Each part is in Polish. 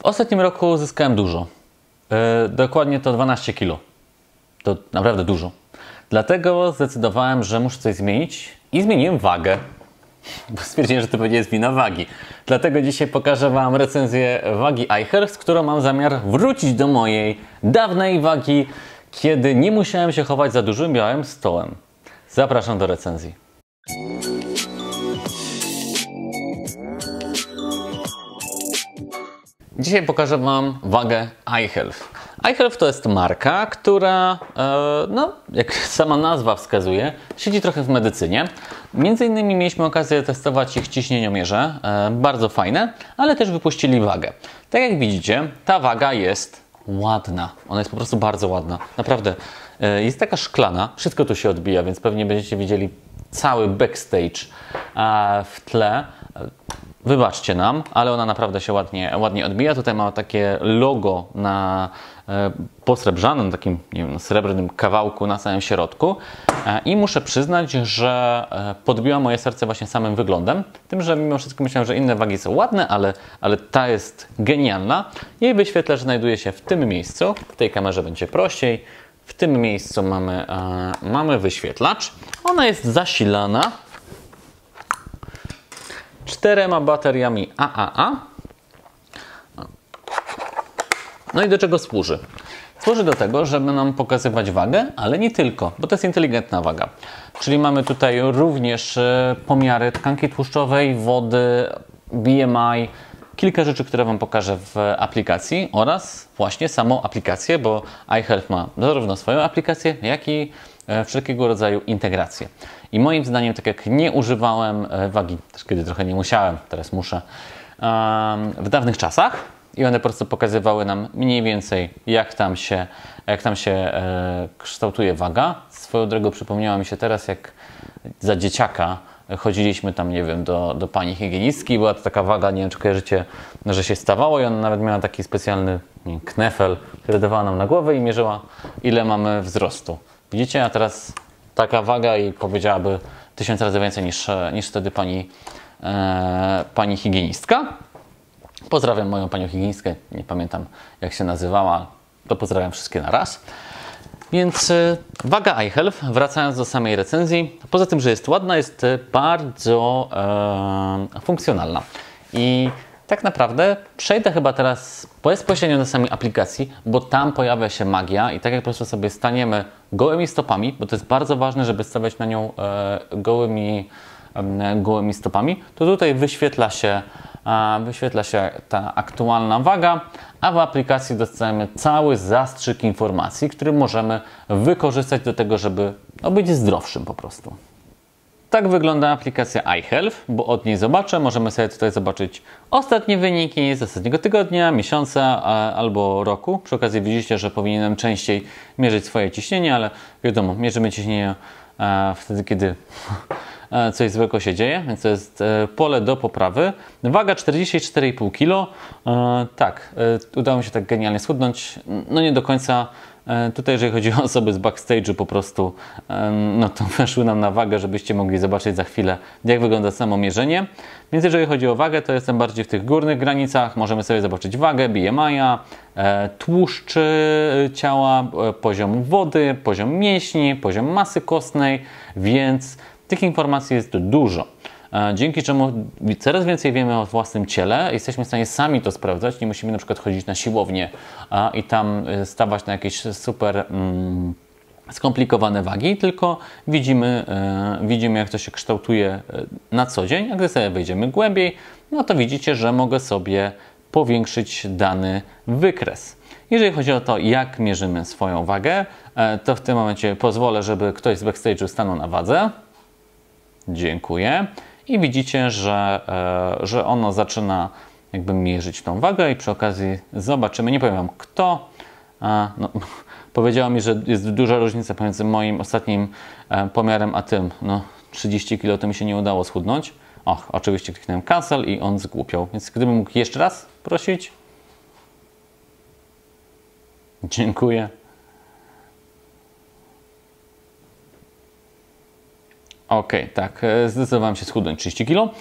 ostatnim roku zyskałem dużo. Dokładnie to 12 kg. To naprawdę dużo. Dlatego zdecydowałem, że muszę coś zmienić i zmieniłem wagę. Bo stwierdziłem, że to będzie jest wina wagi. Dlatego dzisiaj pokażę Wam recenzję wagi iHealth, z którą mam zamiar wrócić do mojej dawnej wagi, kiedy nie musiałem się chować za dużym białym stołem. Zapraszam do recenzji. Dzisiaj pokażę Wam wagę iHealth. iHealth to jest marka, która, no, jak sama nazwa wskazuje, siedzi trochę w medycynie. Między innymi mieliśmy okazję testować ich ciśnieniomierze, bardzo fajne, ale też wypuścili wagę. Tak jak widzicie, ta waga jest ładna. Ona jest po prostu bardzo ładna. Naprawdę, jest taka szklana, wszystko tu się odbija, więc pewnie będziecie widzieli cały backstage w tle. Wybaczcie nam, ale ona naprawdę się ładnie odbija. Tutaj ma takie logo na posrebrzanym, takim, nie wiem, srebrnym kawałku na samym środku. I muszę przyznać, że podbiła moje serce właśnie samym wyglądem. Tym, że mimo wszystko myślałem, że inne wagi są ładne, ale ta jest genialna. Jej wyświetlacz znajduje się w tym miejscu. W tej kamerze będzie prościej. W tym miejscu mamy wyświetlacz. Ona jest zasilana 4 bateriami AAA. No i do czego służy? Służy do tego, żeby nam pokazywać wagę, ale nie tylko, bo to jest inteligentna waga. Czyli mamy tutaj również pomiary tkanki tłuszczowej, wody, BMI, kilka rzeczy, które Wam pokażę w aplikacji oraz właśnie samą aplikację, bo iHealth ma zarówno swoją aplikację, jak i wszelkiego rodzaju integracje. I moim zdaniem, tak jak nie używałem wagi, też kiedy trochę nie musiałem, teraz muszę, w dawnych czasach i one po prostu pokazywały nam mniej więcej jak tam się kształtuje waga. Swoją drogą przypomniała mi się teraz, jak za dzieciaka chodziliśmy tam, nie wiem, do pani higienistki, była to taka waga, nie wiem czy kojarzycie, że się stawało i ona nawet miała taki specjalny, nie wiem, knefel, który dawała nam na głowę i mierzyła, ile mamy wzrostu. Widzicie, a teraz taka waga i powiedziałaby 1000 razy więcej niż wtedy pani higienistka. Pozdrawiam moją panią higienistkę, nie pamiętam jak się nazywała, to pozdrawiam wszystkie na raz. Więc waga iHealth, wracając do samej recenzji, poza tym, że jest ładna, jest bardzo funkcjonalna. I tak naprawdę przejdę chyba teraz bezpośrednio do samej aplikacji, bo tam pojawia się magia i tak jak po prostu sobie staniemy gołymi stopami, bo to jest bardzo ważne, żeby stawiać na nią gołymi stopami, to tutaj wyświetla się ta aktualna waga, a w aplikacji dostajemy cały zastrzyk informacji, który możemy wykorzystać do tego, żeby być zdrowszym po prostu. Tak wygląda aplikacja iHealth, bo od niej możemy sobie tutaj zobaczyć ostatnie wyniki z ostatniego tygodnia, miesiąca albo roku. Przy okazji widzicie, że powinienem częściej mierzyć swoje ciśnienie, ale wiadomo, mierzymy ciśnienie wtedy, kiedy coś złego się dzieje, więc to jest pole do poprawy. Waga 44,5 kg. Tak, udało mi się tak genialnie schudnąć. No nie do końca. Tutaj, jeżeli chodzi o osoby z backstage'u, po prostu no to weszły nam na wagę, żebyście mogli zobaczyć za chwilę, jak wygląda samo mierzenie. Więc jeżeli chodzi o wagę, to jestem bardziej w tych górnych granicach. Możemy sobie zobaczyć wagę, BMI-a, tłuszcz ciała, poziom wody, poziom mięśni, poziom masy kostnej, więc tych informacji jest dużo. Dzięki czemu coraz więcej wiemy o własnym ciele, jesteśmy w stanie sami to sprawdzać, nie musimy na przykład chodzić na siłownię i tam stawać na jakieś super skomplikowane wagi, tylko widzimy jak to się kształtuje na co dzień. A gdy sobie wejdziemy głębiej, no to widzicie, że mogę sobie powiększyć dany wykres. Jeżeli chodzi o to, jak mierzymy swoją wagę, to w tym momencie pozwolę, żeby ktoś z backstage'u stanął na wadze. Dziękuję. I widzicie, że ono zaczyna jakby mierzyć tą wagę i przy okazji zobaczymy, nie powiem Wam kto, no, powiedziała mi, że jest duża różnica pomiędzy moim ostatnim pomiarem a tym. No, 30 kg to mi się nie udało schudnąć. Och, oczywiście kliknąłem cancel i on zgłupiał. Więc gdybym mógł jeszcze raz prosić. Dziękuję. Ok, tak, zdecydowałem się schudnąć 30 kg,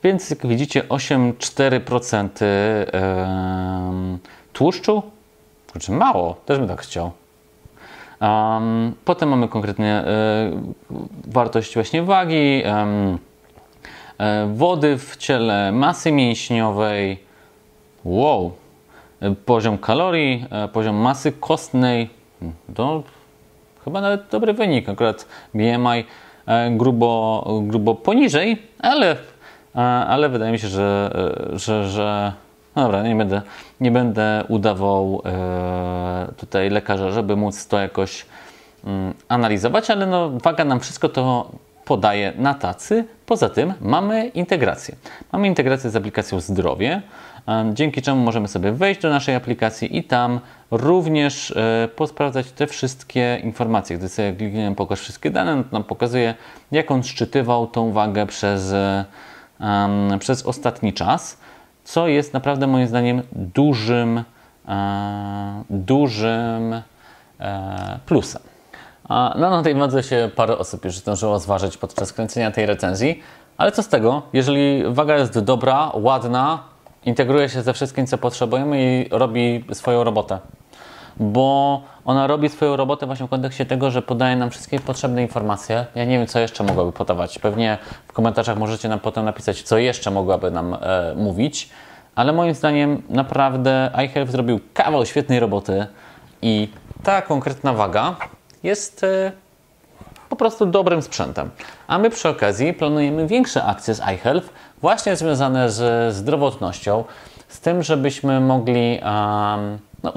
więc jak widzicie 8,4% tłuszczu? Kurczę, mało, też bym tak chciał. Potem mamy konkretnie wartość właśnie wagi, wody w ciele, masy mięśniowej, wow, poziom kalorii, poziom masy kostnej, to chyba nawet dobry wynik, akurat BMI grubo poniżej, ale wydaje mi się, że no dobra, nie będę udawał tutaj lekarza, żeby móc to jakoś analizować, ale no, waga nam wszystko to podaje na tacy. Poza tym mamy integrację. Mamy integrację z aplikacją Zdrowie, dzięki czemu możemy sobie wejść do naszej aplikacji i tam również posprawdzać te wszystkie informacje. Gdy sobie klikniemy pokaż wszystkie dane, no to nam pokazuje, jak on szczytywał tą wagę przez ostatni czas, co jest naprawdę moim zdaniem dużym plusem. No, na tej wadze się parę osób już zdążyło zważyć podczas kręcenia tej recenzji, ale co z tego, jeżeli waga jest dobra, ładna, integruje się ze wszystkim, co potrzebujemy i robi swoją robotę. Bo ona robi swoją robotę właśnie w kontekście tego, że podaje nam wszystkie potrzebne informacje. Ja nie wiem, co jeszcze mogłaby podawać. Pewnie w komentarzach możecie nam potem napisać, co jeszcze mogłaby nam mówić. Ale moim zdaniem naprawdę iHealth zrobił kawał świetnej roboty i ta konkretna waga jest po prostu dobrym sprzętem. A my przy okazji planujemy większe akcje z iHealth, właśnie związane z zdrowotnością, z tym, żebyśmy mogli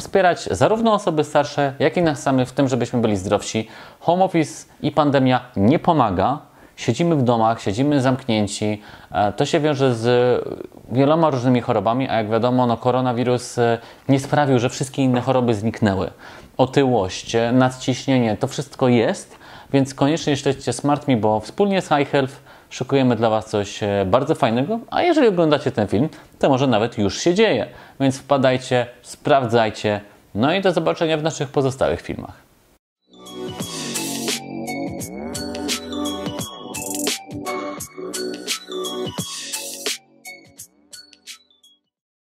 wspierać zarówno osoby starsze, jak i nas samych w tym, żebyśmy byli zdrowsi. Home office i pandemia nie pomaga. Siedzimy w domach, siedzimy zamknięci. To się wiąże z wieloma różnymi chorobami, a jak wiadomo, no, koronawirus nie sprawił, że wszystkie inne choroby zniknęły. Otyłość, nadciśnienie, to wszystko jest, więc koniecznie śledźcie SmartMe, bo wspólnie z iHealth szykujemy dla Was coś bardzo fajnego, a jeżeli oglądacie ten film, to może nawet już się dzieje. Więc wpadajcie, sprawdzajcie, no i do zobaczenia w naszych pozostałych filmach.